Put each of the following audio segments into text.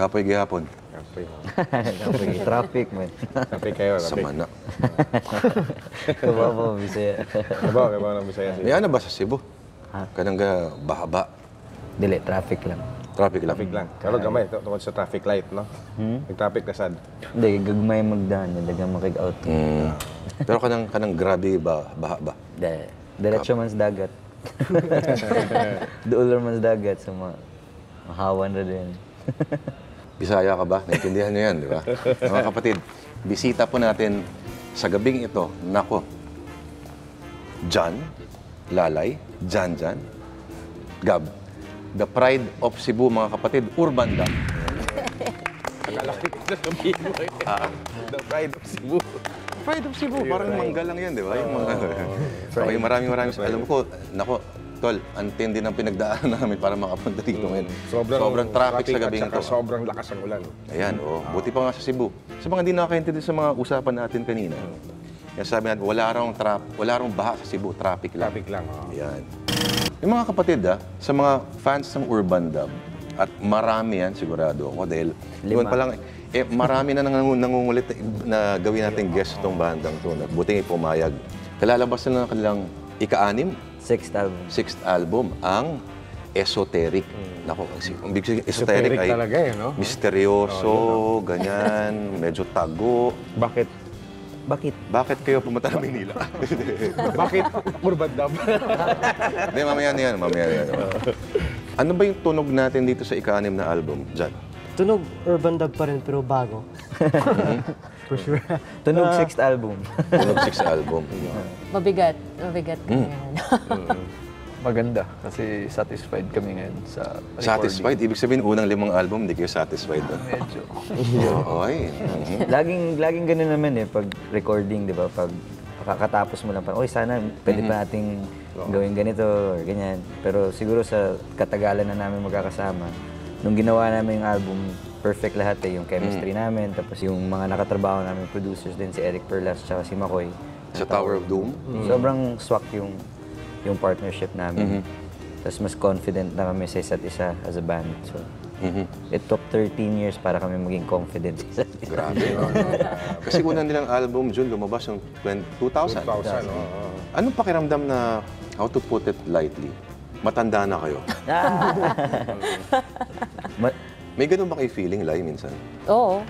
Kapoy gihapon. Kapoy. Traffic, man. Traffic kayo, traffic. Sama na. Kababaw, Bisaya. Kabaw ng Bisaya. May ano ba sa Cebu? Kanang bahaba. Dili, traffic lang. Traffic lang. Traffic lang. Pero gamay, tungkol sa traffic light, no? Nag-traffic na sad. Hindi, gagmay magdaan. Dagang makig-out. Pero kanang grabe bahaba. Diretso man sa dagat. Duular man sa dagat sa mga mahawan na din. Bisaya ka ba? Naintindihan niyo yan, di ba? Mga kapatid, bisita po natin sa gabing ito, nako, John, Lalay, Jan, Gab, the pride of Cebu, mga kapatid, Urban Dam. Akala ko na sabihin mo eh. The pride of Cebu. Pride of Cebu, parang mangga lang yan, di ba? Yung mga, may maraming, alam ko, nako, tol, antindi ng pinagdaanan namin para makapunta dito ngayon. Sobrang traffic sa gabing ito. Sobrang lakas ng ulan. Ayan, buti pa nga sa Cebu. Sa mga hindi nakakaintindi sa mga usapan natin kanina, yan sabi natin, wala rong baha sa Cebu, traffic lang. Traffic lang. Ayan. Yung mga kapatid, sa mga fans ng Urban Dam, at marami yan, sigurado ako, dahil yun pa lang, marami na nangungulit na gawin natin guest itong bandang to. Buti nga pumayag. Kalalabas na ng kanilang ika-anim, sixth album, ang Esoteric. Nako, ang big esoteric ay talaga no? misteryoso, ganyan, medyo tago. Bakit? Bakit kayo pumunta ng Manila? Bakit Urban Dam? Hindi, mamaya na yan. Ano ba yung tunog natin dito sa ika-anim na album, Jan? Tunog Urban Dub pa rin pero bago. For sure. Tunog sixth album. Tunog sixth album. Mabigat kami ngayon. Maganda kasi satisfied kami ngayon sa recording. Satisfied? Ibig sabihin, unang 5 album, hindi kayo satisfied doon? Medyo. Okay. Laging ganun naman pag recording, di ba? Pag kakatapos mo lang pa, sana pwede pa nating gawin ganito or ganyan. Pero siguro sa katagalan na namin magkakasama, nung ginawa namin yung album, perfect lahat yung chemistry namin, tapos yung mga nakatrabaho namin producers din, si Eric Perlas at si Makoy. Sa Tower of Doom? Sobrang swak yung partnership namin. Tapos mas confident na kami sa isa't isa as a band. So, it took 13 years para kami maging confident sa isa't isa. Grabe. Kasi unang nilang album, June, lumabas yung 2000. 2000, Anong pakiramdam na, how to put it lightly, matanda na kayo? May ganun ba kayo feeling, Lai, minsan? Oo.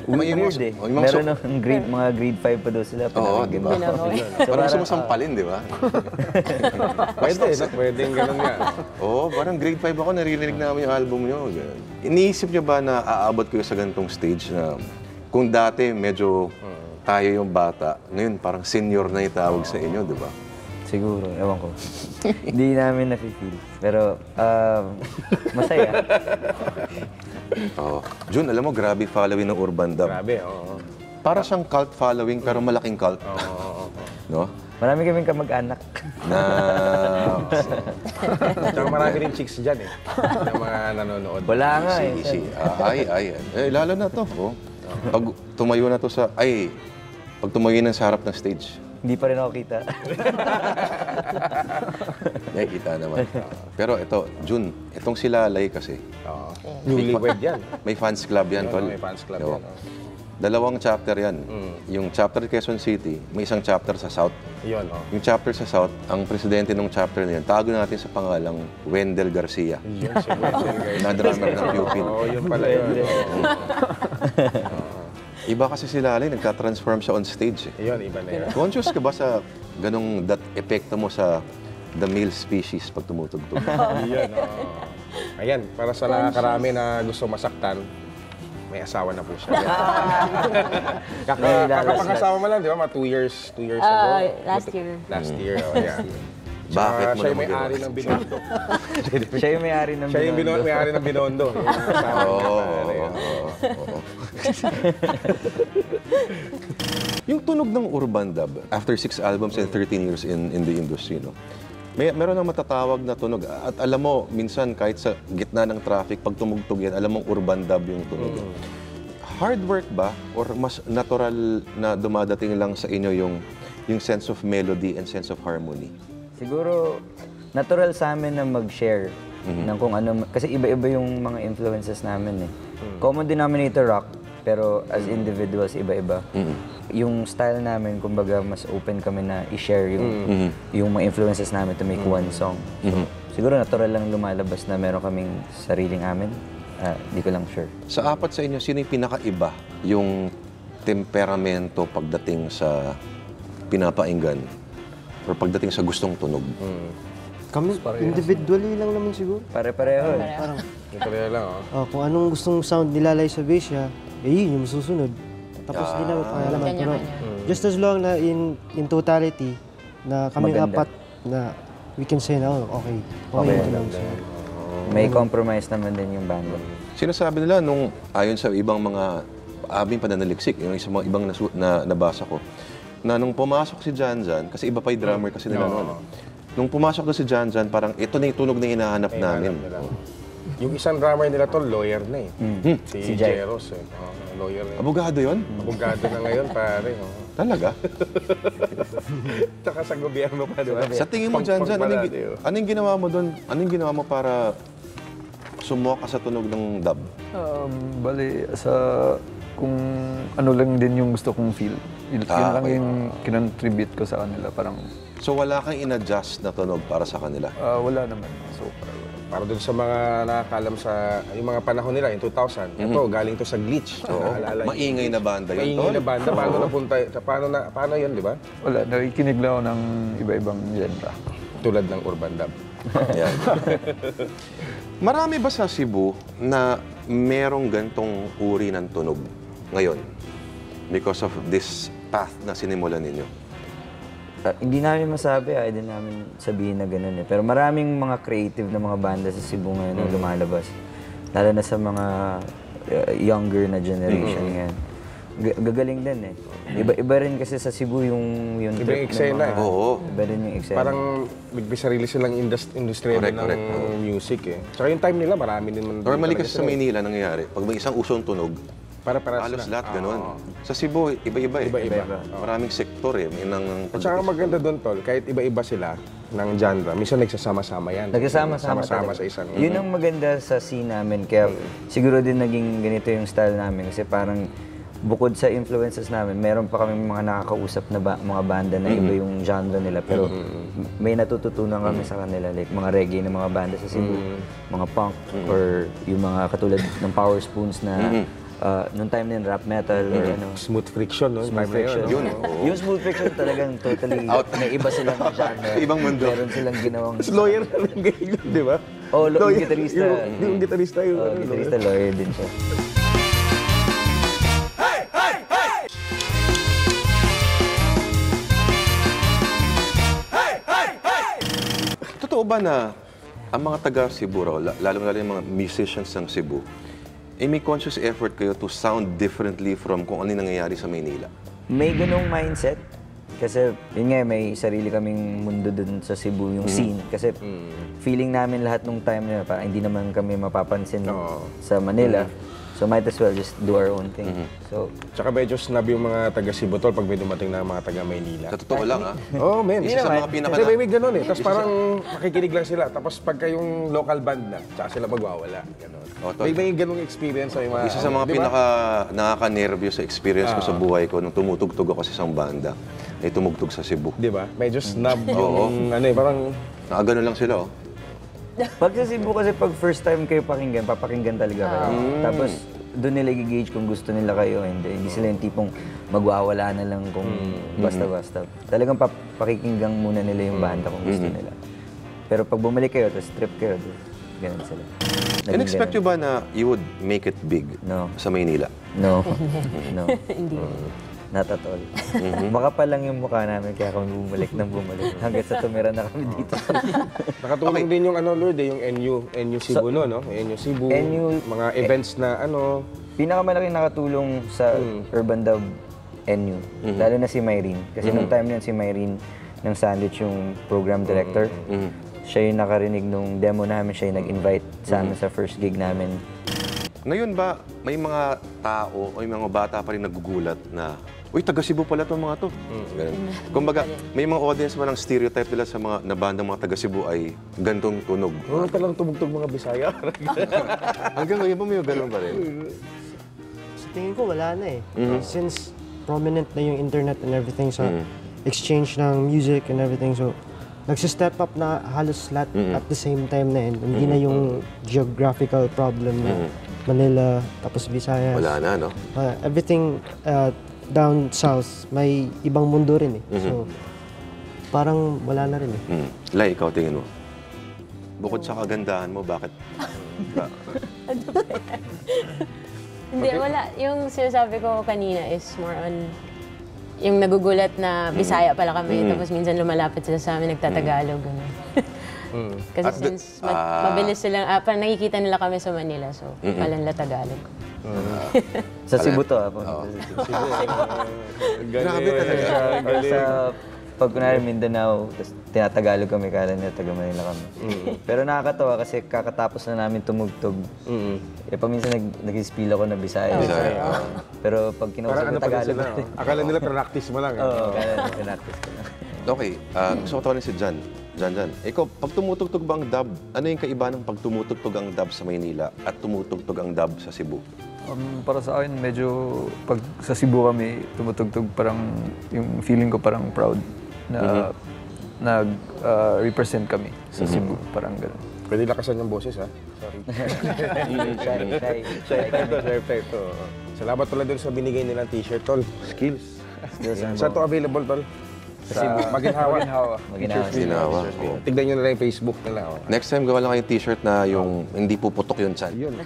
Weird Meron ng mga grade 5 pa daw sila. Oo, di ba? Parang sumasampalin, di ba? Pwedeng ganun nga. Oo, parang grade 5 ako, naririnig namin yung album nyo. Iniisip nyo ba na aabot kayo sa ganitong stage na kung dati medyo tayo yung bata, ngayon parang senior na itawag sa inyo, di ba? Siguro, ewan ko. Hindi namin nafe-feel. Pero, masaya. Jun, alam mo, grabe following ng Urban Dub. Grabe, oo. Para siyang cult following, pero malaking cult. No? Marami kaming kamag-anak. Tsaka marami rin chicks dyan yung mga nanonood. Wala nga Easy. Lalo na to. Pag tumayo na to pag tumayo na sa harap ng stage, hindi pa rin ako kita. nakikita naman. Pero ito, Jun, itong si Lalay kasi. Newlywed yan. May fans club yan, tol. May fans club yan. Dalawang chapter yan. Yung chapter Quezon City, may isang chapter sa South. Yun, Yung chapter sa South, ang presidente ng chapter na yan, tago natin sa pangalang Wendell Garcia. Yun, si Wendell Garcia. Na drummer ng Pupil. Oo, yun pala yun. Iba kasi si Lalay, nagka-transform siya on stage. Yun, iba na yun. Conscious ka ba sa ganong epekto mo sa the male species pag tumutugtog? Yun, Ayan, para sa nakakarami na gusto masaktan, may asawa na po siya. Kakapag-asawa mo lang, di ba? Mga 2 years ago. Last year. Last year, yeah. Bakit mo siya yung naman may-ari ng Binondo. Siya yung may-ari ng Siya yung may-ari ng Binondo. Yung tunog ng Urban Dub, after 6 albums and 13 years in the industry, no? Meron ng matatawag na tunog. At alam mo, minsan kahit sa gitna ng traffic, pag tumugtog yan, alam mong Urban Dub yung tunog. Hard work ba? Or mas natural na dumadating lang sa inyo yung sense of melody and sense of harmony? Siguro, natural sa amin na mag-share ng kung ano, kasi iba-iba yung mga influences namin eh. Common denominator rock, pero as individuals, iba-iba. Yung style namin, kumbaga, mas open kami na i-share yung mga influences namin to make one song. So, siguro natural lang lumalabas na meron kaming sariling amin. Di ko lang sure. Sa apat sa inyo, sino yung pinakaiba yung temperamento pagdating sa pinapainggan or pagdating sa gustong tunog? Kami, individually lang naman siguro. Pare-pareho. Parang, Ito rin lang, oh. kung anong gustong sound nilalay sa bass niya, yun yung susunod. Tapos di namin pangalaman. Pero just as long na in totality, na kami Maganda. apat na we can say na, okay yung tunog. May compromise naman din yung banda. Sinasabi nila nung ayon sa ibang mga aming pananaliksik, yung sa mga ibang nabasa ko, na nung pumasok si Jan Jan, kasi iba pa yung drummer kasi nila noon. Nung pumasok doon si Jan Jan, parang ito na yung tunog na hinahanap namin. Yung isang drummer nila to, lawyer na eh. Si Jai. Jeros eh. Lawyer na. Abogado yon? Abogado na ngayon, pare. Talaga? Tsaka sa gobyerno pa, di ba? Sa tingin mo, Jan Jan, anong ginawa mo doon? Anong ginawa mo para sumuha ka sa tunog ng dub? Bali, kung ano lang din yung gusto kong feel. Yun lang okay. yung kinontribute ko sa kanila. Parang, So wala kang in-adjust na tunog para sa kanila? wala naman. So, Para doon sa mga nakakalam sa yung mga panahon nila, yung 2000. Ito, galing to sa Glitch. Naalala niyo? Maingay na banda yun, Maingay Tol. na banda. Paano napunta? Paano yun, di ba? wala. Nakikinig lang ako ng iba-ibang genre. Tulad ng urban dub. Yan. Marami ba sa Cebu na merong gantong uri ng tunog ngayon? Because of this path na sinimulan ninyo? Hindi namin masabi, hindi namin sabihin na gano'n eh. Pero maraming mga creative na mga banda sa Cebu ngayon na lumalabas. Lalo na sa mga younger na generation ngayon. Gagaling din eh. Iba rin kasi sa Cebu yung Iba trip yung eksena ng mga- eh. Oo. Iba rin yung eksena. Parang may sarili silang industriya Correct, ng correct. music eh. Tsaka yung time nila, marami din man. Normally kasi sa sila eh. Maynila nangyayari, pag may isang usong tunog, Para halos sila. lahat ganun. Sa Cebu, iba-iba eh. Iba-iba. Maraming sektor eh. May nang At saka maganda doon, Tol, kahit iba-iba sila ng genre, minsan nagsasama-sama yan. Nagsasama-sama Sama-sama talaga. sa isang... Yun ang maganda sa scene namin. Kaya siguro din naging ganito yung style namin. Kasi parang bukod sa influences namin, meron pa kami mga nakakausap na mga banda na iba yung genre nila. Pero may natututunan kami sa kanila. Like mga reggae na mga banda sa Cebu, mga punk, or yung mga katulad ng Power Spoons na nung time na yun, rap metal or ano. Smooth friction, no? Smooth friction. Yun, Yung smooth friction talagang totally may iba silang genre. Ibang mundo. Meron silang ginawang... Lawyer na lang ganyan, di ba? Oh, yung gitarista. Yung gitarista yung... Oh, gitarista, lawyer din siya. Totoo ba na ang mga taga Cebu raw, lalo-lalo yung mga musicians ng Cebu, may conscious effort kayo to sound differently from kung ano yung nangyayari sa Maynila? May ganong mindset. Kasi, yun nga, may sarili kaming mundo dun sa Cebu, yung scene. Kasi, feeling namin lahat nung time na yun, parang hindi naman kami mapapansin sa Manila. So, might as well just do our own thing. So, Tsaka medyo snub yung mga taga Cebu, Tol, pag may dumating na mga taga Maynila. Sa totoo lang, ha? Oo, men. Isa sa mga pinaka... Kasi may ganun eh. Tapos parang makikinig lang sila. Tapos pagka yung local band na, tsaka sila magwawala. Ganun. Oh, Tol. May ganung experience sa mga... Isa sa mga di ba? pinaka nakaka-nervyo sa experience ko sa buhay ko nung tumutugtog ako sa isang banda, ay tumugtog sa Cebu. Di ba? Medyo snub yung ano eh, parang... Nakagano lang sila, oh. pag sa Cebu kasi pag first time kayo pakinggan, papakinggan talaga kayo. Tapos, doon nila i-gauge kung gusto nila kayo o hindi. Hindi sila yung tipong magwawala na lang kung basta-basta. Talagang pakikinggan muna nila yung banda kung gusto nila. Pero pag bumalik kayo, tapos trip kayo, ganun sila. Naging In-expect nyo ganun. ba na you would make it big No. sa Maynila? No. No. Hindi. Not at all. Makapal lang yung mukha namin kaya kami bumalik hanggang sa tumira na kami dito. Nakatulong din yung ano, Lord, eh, yung NU Cebu, no? NU Cebu, NU mga events na ano... Pinakamalaking nakatulong sa Urban Dub NU, lalo na si Myrene. Kasi nung time na yun, si Myrene ng Sandwich yung program director. Siya yung nakarinig nung demo namin, siya yung nag-invite sa amin sa first gig namin. Ngayon ba, may mga tao o may mga bata pa rin nagugulat na uy, taga Cebu pala itong mga to. Ganun. Kumbaga, may mga audience man ang stereotype nila sa mga nabandang mga taga Cebu ay gantong tunog. Ano palang tumugtog mga Bisaya? Hanggang ngayon ba may ganun pa rin? Sa tingin ko, wala na eh. Since prominent na yung internet and everything sa exchange ng music and everything, so nagsistep up na halos lahat at the same time na yun. Hindi na yung geographical problem na Manila, tapos Visayas. Wala na, no? Everything down south, may ibang mundo rin eh. So, parang wala na rin eh. Lai, ikaw tingin mo. Bukod sa kagandahan mo, bakit? Hindi, wala. Yung sinasabi ko kanina is more on yung nagugulat na Bisaya pala kami, tapos minsan lumalapit sila sa amin, nagtatagalog, gano'n. Kasi At the- since mabilis silang, parang nakikita nila kami sa Manila, so palanla Tagalog. Sa Cebu to, Grabe talaga. Or sa pag kunwari Mindanao, tapos tinatagalog kami, kala nila taga Manila kami. Pero nakakatawa kasi kakatapos na namin tumugtog. Paminsan nag-spill ako na Bisaya. Bisaya, Pero pag kinausap Parang ano ko pa rin Tagalog, sila. Akala nila practice mo lang. Oo, kaya pinactice ko na. Okay, gusto ko tawanin si Jan. Jan. Ikaw, pag tumutugtog ba ang dub, ano yung kaiba ng pag tumutugtog ang dub sa Maynila at tumutugtog ang dub sa Cebu? Para sa akin, medyo pag sa Cebu kami tumutugtog, parang yung feeling ko parang proud na nag-represent kami sa Cebu, parang gano'n. Pwede lakasan yung boses, ha? Sorry. Shy. Sharp type to. Salamat pala dun sa binigay nilang t-shirt, tol. Skills. Saan to available, tol? Sa Maginhawa. Ginawa. Tignan nyo na lang yung Facebook nila. Next time, gawa lang kayo t-shirt na yung hindi puputok yung chan. Yun.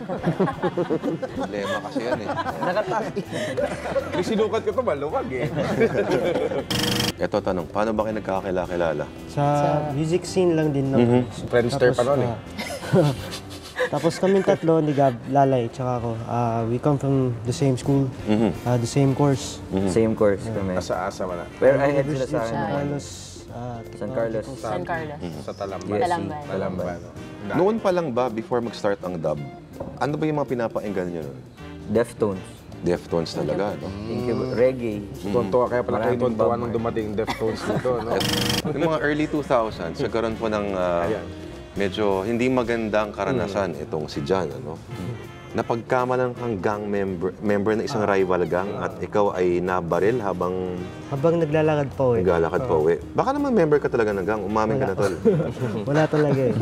Problema kasi yan eh. Yung sinukat ko to, maluwag eh. Ito tanong, paano ba kayo nagkakakilala? Sa music scene lang din naman. Friendster pa nun eh. Tapos kaming tatlo, ni Gab, Lalay, tsaka ako, we come from the same school, the same course. Same course kami. Asa-asa man na. Pero ahead sila sa akin. San Carlos. San Carlos. San Carlos. Sa Talamban. Talamban. Talamban. Noon pa lang ba, before mag-start ang dub, ano ba yung mga pinapainggan nyo nun? Deftones. Deftones talaga, no? Reggae. Tontuwa, kaya pala kayo tontuwa nung dumating Deftones dito, no? Noong mga early 2000s, nagkaroon po ng medyo hindi magandang karanasan itong si Jan, ano? Napagkamalan kang gang member ng isang rival gang at ikaw ay nabaril habang Habang naglalakad pa uwi. naglalakad pa uwi. Baka naman member ka talaga ng gang, umamin ka na tol. Wala talaga eh.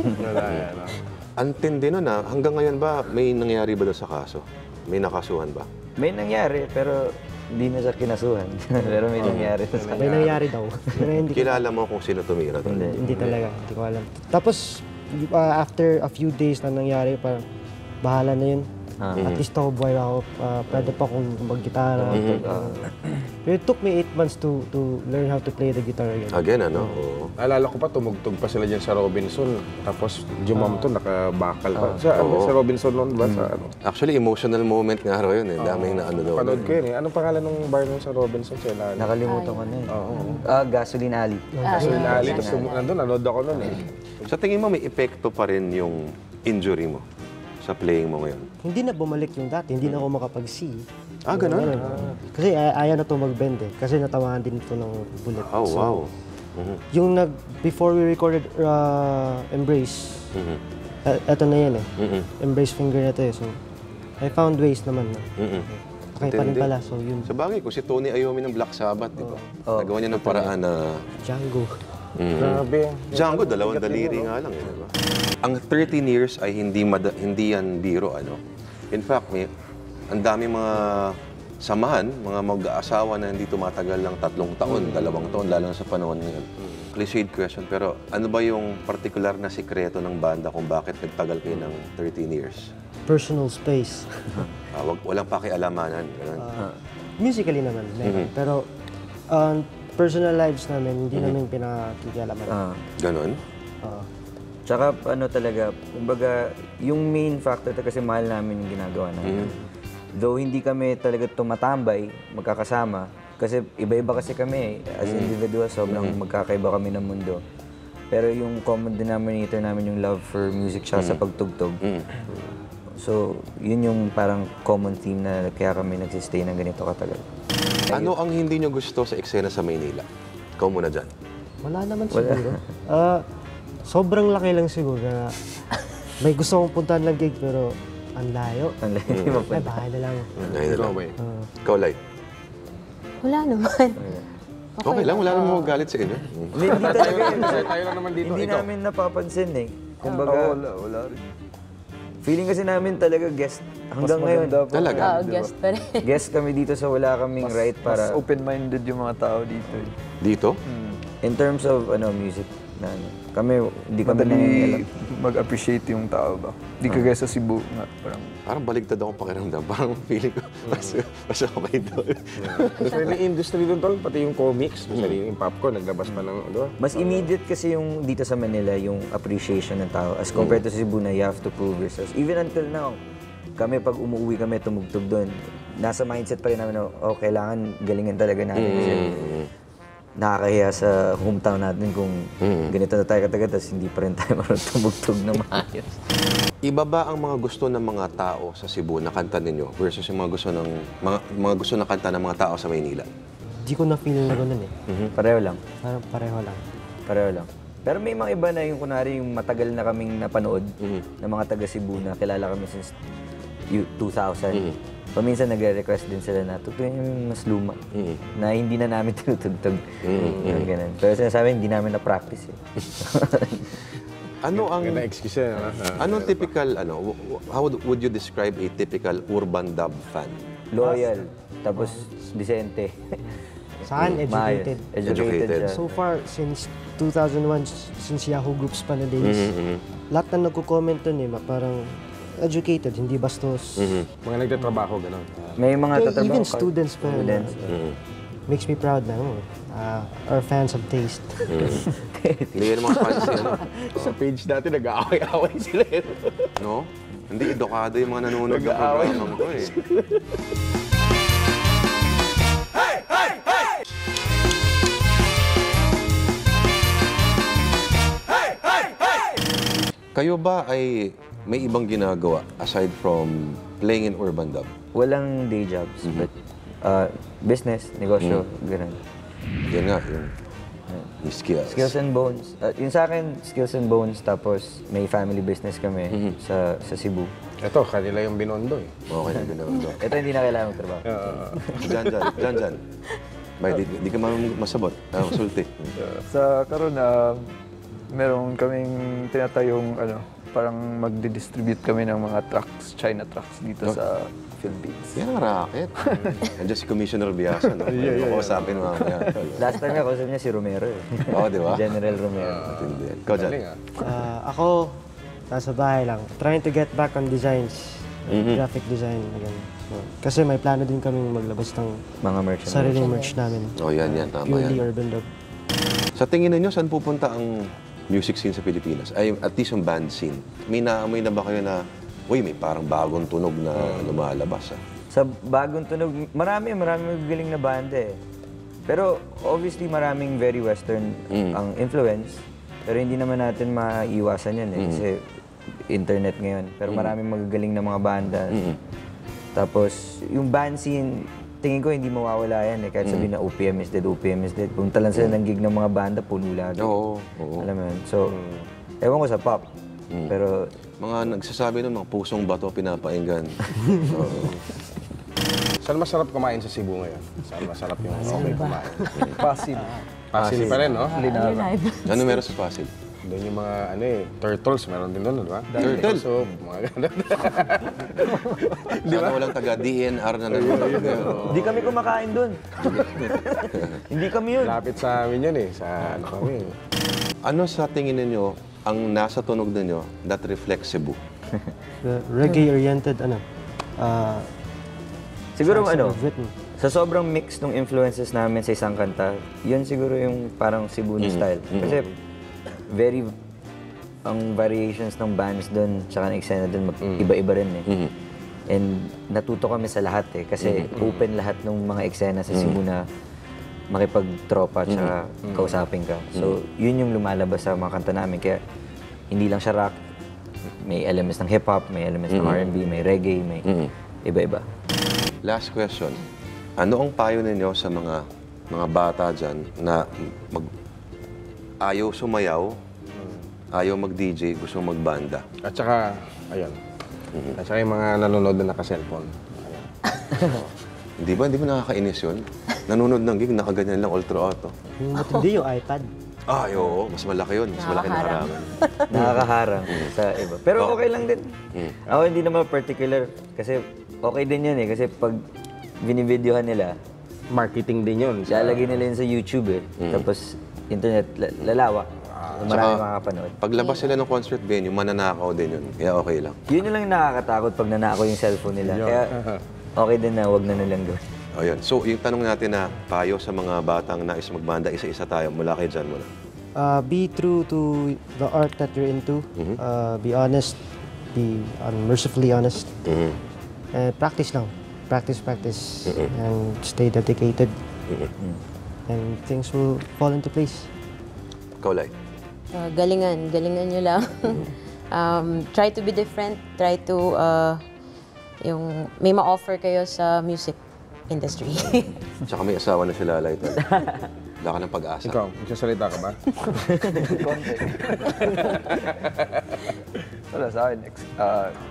Ang tindi nun hanggang ngayon ba may nangyari ba doon sa kaso? May nakasuhan ba? May nangyari, pero hindi na siya kinasuhan. Pero may nangyari. May nangyari daw. Pero hindi, Kilala mo kung sino tumira tol? hindi talaga. Hindi ko alam. Tapos, after a few days na nangyari, parang bahala na yun. At least ako buhay ako. Pwede pa akong mag-gitara. Pero it took me 8 months to learn how to play the guitar again. Again, ano? Oo. Alala ko pa, tumugtog pa sila dyan sa Robinson. Tapos, Jumam to, nakabakal pa. Sa Robinson noon ba? Sa ano? Actually, emotional moment nga raw yun eh. Daming na ano daw. Panood ko yun eh. Anong pangalan ng bar nun sa Robinson? Sa ilalim? Nakalimutan ko na Gasoline Alley. Kaso inali, tapos nandun, nanood ako nun eh. Sa tingin mo, may epekto pa rin yung injury mo sa playing mo ngayon? Hindi na bumalik yung dati. Hindi na ako makapag-see. Ganun? Kasi ayaw na ito mag-bend eh. Kasi natamaan din ito ng bullet. Oh, So, wow. yung before we recorded Embrace, eto na yan eh. Embrace finger na ito eh. So, I found ways naman na. Okay pa rin pala. So, yun. Sa bagay, kung si Tony Iommi ng Black Sabbath, di ba? Nagawa niya ng paraan na... Django. Grabe. Django, dalawang daliri nga lang, eh, di ba? Ang 13 years ay hindi yan biro, ano? In fact, ang dami mga samahan, mga mag-aasawa na hindi tumatagal ng 3 taon, 2 taon, lalo na sa panahon ngayon. Cliched question, pero ano ba yung particular na sikreto ng banda kung bakit nagtagal kayo ng 13 years? Personal space. Walang pakialamanan, ganun. Musically naman, meron. Pero personal lives namin, hindi namin pinakikialaman. Ganon? Tsaka ano talaga, kumbaga, yung main factor kasi mahal namin yung ginagawa namin. Though hindi kami talaga tumatambay, magkakasama, kasi iba-iba kasi kami as individuals, sobrang magkakaiba kami ng mundo. Pero yung common denominator namin yung love for music siya sa pagtugtog. So, yun yung parang common theme na kaya kami nagsistay ng ganito katagal. Ano ang hindi nyo gusto sa eksena sa Maynila? Ikaw muna dyan. Wala naman siguro. Sobrang laki lang siguro na may gusto kong puntahan ng gig pero ang layo. Ang layo, hindi Ay, mapunta. bahay na lang. Ayun na lang. Ikaw, Ikaw, Lai. Wala naman. Okay lang, wala namang magalit sa inyo. Hindi talaga yun. tayo lang naman dito. Hindi Ikaw. namin napapansin eh. Kumbaga, Wala rin. feeling kasi namin talaga guest hanggang ngayon. Talaga? Guest pa rin. Guest kami dito sa wala kaming right Mas para open-minded yung mga tao dito. Eh. Dito? in terms of music na kami hindi kami Madali nangingialam. mag-appreciate yung tao ba? Di kagaya sa Cebu nga, parang Parang baligtad akong pakiramdam. Parang feeling ko, mas okay doon. Sariling industry doon, tol. Pati yung comics, sariling popcorn, naglabas pa ng, ano? Mas immediate kasi yung dito sa Manila yung appreciation ng tao as compared to Cebu na you have to prove yourselves. Even until now, kami pag umuwi kami tumugtog doon, nasa mindset pa rin namin na kailangan galingan talaga natin kasi nakakahiya sa hometown natin kung ganito na tayo katagal tapos hindi pa rin tayo marunong tumugtog na maayos. Iba ba ang mga gusto ng mga tao sa Cebu na kanta ninyo versus yung mga gusto ng mga gusto na kanta ng mga tao sa Maynila? Di ko na-feel na ganun eh. Pareho lang. Parang pareho lang. Pareho lang. Pero may mga iba na yung kunwari yung matagal na kaming napanood ng mga taga Cebu na kilala kami since 2000. Paminsan nagre-request din sila na tutuin yung mas luma na hindi na namin tinutugtog. Ganun. Pero sinasabi, hindi namin na-practice eh. Ano ang Ganda excuse yan, ha? anong typical how would you describe a typical urban dub fan? Loyal, tapos decente. Saan? Educated. Educated siya. So far, since 2001, since Yahoo Groups pa na days, lahat na nagko-comment dun eh, parang educated, hindi bastos. Mga nagtatrabaho, gano'n. May mga Kaya tatrabaho. even students pa na, makes me proud na our fans have taste. Hindi yan mga fans yan. Sa page natin, nag-aaway-aaway sila. No? Hindi edukado yung mga nanonood ng programang ko eh. Kayo ba ay may ibang ginagawa aside from playing in urban dub? Walang day jobs, but business, negosyo, ganun. Yan nga, yung skills. Skills and Bones. Yung sa akin, Skills and Bones, tapos may family business kami sa Cebu. Ito, kanila yung binondo eh. Okay na ginagawa. Ito hindi na kailangan magtrabaho. Diyan. Bay, di ka masabot. Masulti. sa karon meron kaming tinatayong parang magdi-distribute kami ng mga trucks, China trucks dito sa Philippines. Yan ang racket. Nandiyan si Commissioner Biasa, no? Kausapin mo mamaya. Last time nga, kausap niya si Romero eh. Oo, di ba? General Romero. Matindi. Ikaw dyan. Galing, ah. Ako, nasa bahay lang. Trying to get back on designs. Graphic design. Again. So, kasi may plano din kaming maglabas ng Mga merchant. sariling merch namin. Oh, yan. Tama Purely yan. urban dub. Sa tingin ninyo, saan pupunta ang music scene sa Pilipinas? Ay, at least yung band scene. May naamoy na ba kayo na, uy, may parang bagong tunog na lumalabas, ah? Sa bagong tunog, marami magaling na banda eh. Pero obviously maraming very western ang influence. Pero hindi naman natin maiiwasan yan eh. Kasi internet ngayon. Pero maraming magagaling na mga banda. Tapos yung band scene, tingin ko hindi mawawala yan eh. Kahit sabihin na OPM is dead, OPM is dead. Punta lang sila ng gig ng mga banda, puno lagi. Oo. Alam mo yun? So, ewan ko sa pop. Pero Mga nagsasabi nun, mga pusong bato pinapainggan. Saan masarap kumain sa Cebu ngayon? Saan masarap yung okay kumain? Pasig. Pasig pa rin, no? Live. Ano meron sa Pasig? Doon yung mga, turtles, meron din doon, di ba? Turtle? Soup, mga ganun. Sana walang taga-DNR na nanonood. hindi kami kumakain dun. Hindi kami yun. Lapit sa amin yun eh, sa ano kami. Ano sa tingin ninyo ang nasa tunog ninyo that reflects Cebu? The reggae-oriented, Siguro songs that ano, we've written. sa sobrang mix ng influences namin sa isang kanta, yun siguro yung parang Cebu na style. Kasi ang variations ng bands doon, tsaka ng eksena doon, iba-iba rin eh. And natuto kami sa lahat eh, kasi open lahat ng mga eksena sa Cebu na makipagtropa tsaka kausapin ka. So, yun yung lumalabas sa mga kanta namin. Kaya hindi lang siya rock, may elements ng hip-hop, may elements ng R&B, may reggae, may iba-iba. Last question. Ano ang payo ninyo sa mga bata dyan na ayaw sumayaw, ayaw mag-DJ, gusto magbanda? At saka, ayun. At saka yung mga nanonood na naka-cellphone. Hindi ba nakakainis yun? Nanonood ng gig, nakaganyan lang ultra auto. Yung matindi yung iPad. Ay, oo. Mas malaki yun. Mas malaki na Nakakaharang. harangan. Nakakaharang sa iba. Pero okay lang din. Ako hindi naman particular kasi okay din yun eh. Kasi pag binivideohan nila, Marketing din yun. lalagay nila yun sa YouTube eh. Tapos internet, lalawak. Marami makakapanood. Paglabas sila ng concert venue, mananakaw din yun. Kaya okay lang. Yun yung lang nakakatakot pag nanakaw yung cellphone nila. Kaya okay din na wag na nilang gawin. Ayun. So, yung tanong natin na payo sa mga batang nais magbanda, isa-isa tayo. Mula kay Jan muna. Be true to the art that you're into. Be honest. Be mercifully honest. Practice lang. Practice. And stay dedicated. And things will fall into place. Ikaw, Lai. Galingan nyo lang. Try to be different. Try to, may ma-offer kayo sa music industry. Tsaka may asawa na si Lalay. Wala ka ng pag-asa. Ikaw, magsasalita ka ba? Wala sa akin,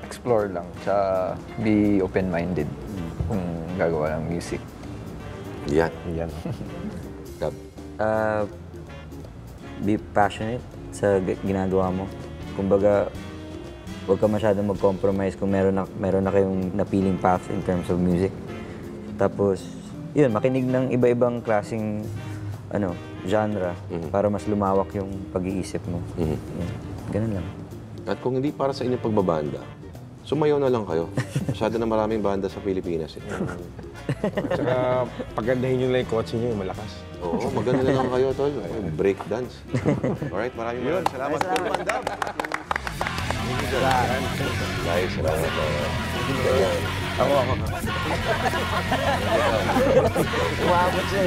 explore lang. Tsaka be open-minded kung gagawa ng music. Yan. Yan. Gab. Be passionate sa ginagawa mo. Kumbaga, huwag ka masyadong mag-compromise kung meron na kayong napiling path in terms of music. Tapos, yun, makinig ng iba-ibang klaseng genre para mas lumawak yung pag-iisip mo. Yan. Ganun lang. At kung hindi para sa inyong pagbabanda, sumayaw na lang kayo. Masyado na maraming banda sa Pilipinas. At saka, pagandahin nyo lang yung kotse nyo, yung malakas. Oo, maganda na lang kayo, tol. Break dance. Alright, maraming salamat. Cool Bandam. Lai, salamat. Ako. Umabot siya.